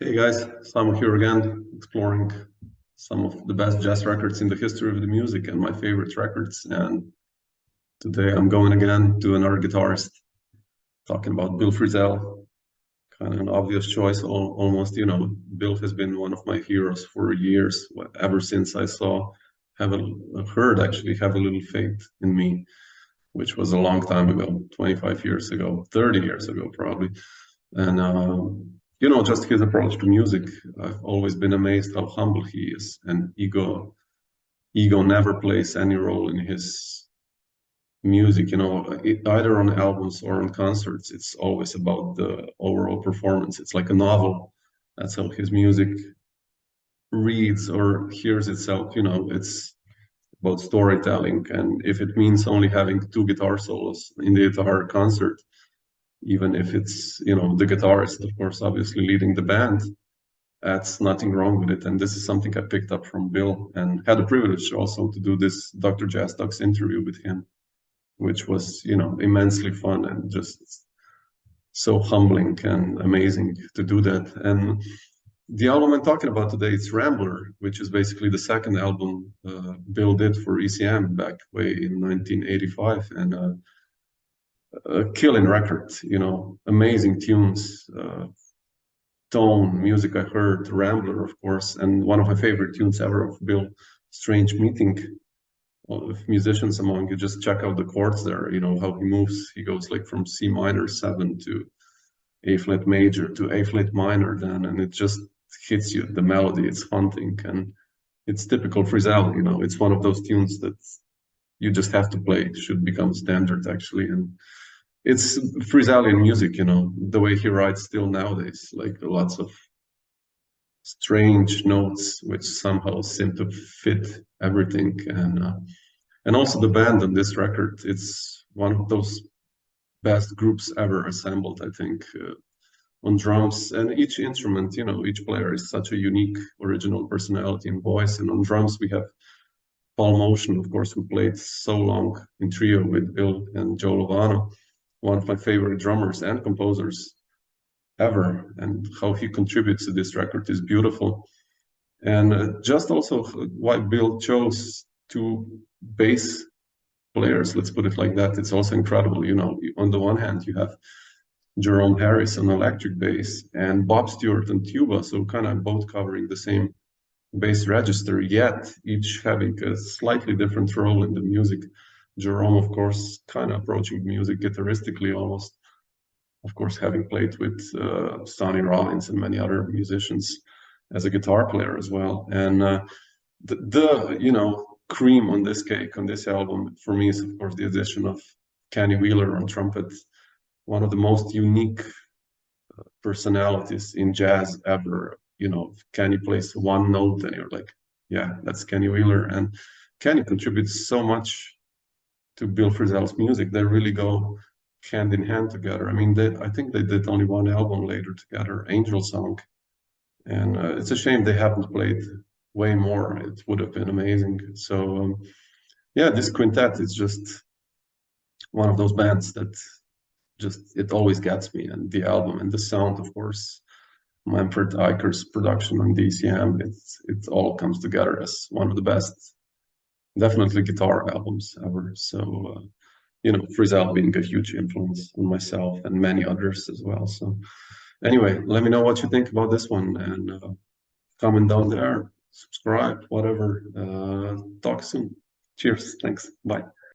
Hey guys, Samo here again, exploring some of the best jazz records in the history of the music and my favorite records. And today I'm going again to another guitarist, talking about Bill Frisell. Kind of an obvious choice, almost. Bill has been one of my heroes for years, ever since I saw, heard actually, Have a Little Faith in Me, which was a long time ago, 25 years ago, 30 years ago, probably. And just his approach to music, I've always been amazed how humble he is, and ego never plays any role in his music. Either on albums or on concerts, it's always about the overall performance. It's like a novel. That's how his music reads or hears itself. It's about storytelling, and if it means only having two guitar solos in the entire concert, even if it's the guitarist, of course, obviously leading the band, that's nothing wrong with it. And this is something I picked up from Bill, and had the privilege also to do this Dr. Jazz Talks interview with him, which was immensely fun and just so humbling and amazing to do that. And the album I'm talking about today, it's Rambler, which is basically the second album Bill did for ECM back way in 1985. And a killing record, amazing tunes, tone, music I heard, Rambler, of course, and one of my favorite tunes ever of Bill, Strange Meeting of Musicians Among You. Just check out the chords there, how he moves. He goes like from C minor 7 to A flat major to A flat minor then, and it just hits you, the melody, it's haunting, and it's typical Frisell, it's one of those tunes that you just have to play. It should become standard, actually. And it's Frisellian music, the way he writes still nowadays, like lots of strange notes which somehow seem to fit everything. And also the band on this record, it's one of those best groups ever assembled, I think, on drums. And each instrument, each player is such a unique, original personality and voice. And on drums, we have Paul Motian, of course, who played so long in trio with Bill and Joe Lovano, one of my favorite drummers and composers ever, and how he contributes to this record is beautiful. And just also why Bill chose two bass players, let's put it like that, it's also incredible. On the one hand, you have Jerome Harris on electric bass and Bob Stewart on tuba, so kind of both covering the same bass register, yet each having a slightly different role in the music. Jerome, of course, kind of approaching music guitaristically almost, of course, having played with Sonny Rollins and many other musicians as a guitar player as well. And the cream on this cake, on this album, for me is, of course, the addition of Kenny Wheeler on trumpet, one of the most unique personalities in jazz ever. Kenny plays one note and you're like, yeah, that's Kenny Wheeler. And Kenny contributes so much to Bill Frisell's music. They really go hand in hand together. I mean, I think they did only one album later together, Angel Song. And it's a shame they haven't played way more. It would have been amazing. So, yeah, this quintet is just one of those bands that it always gets me. And the album and the sound, of course, Manfred Eicher's production on DCM, it all comes together as one of the best, definitely, guitar albums ever. So, Frisell being a huge influence on myself and many others as well. So anyway, let me know what you think about this one, and comment down there, subscribe, whatever. Talk soon. Cheers. Thanks. Bye.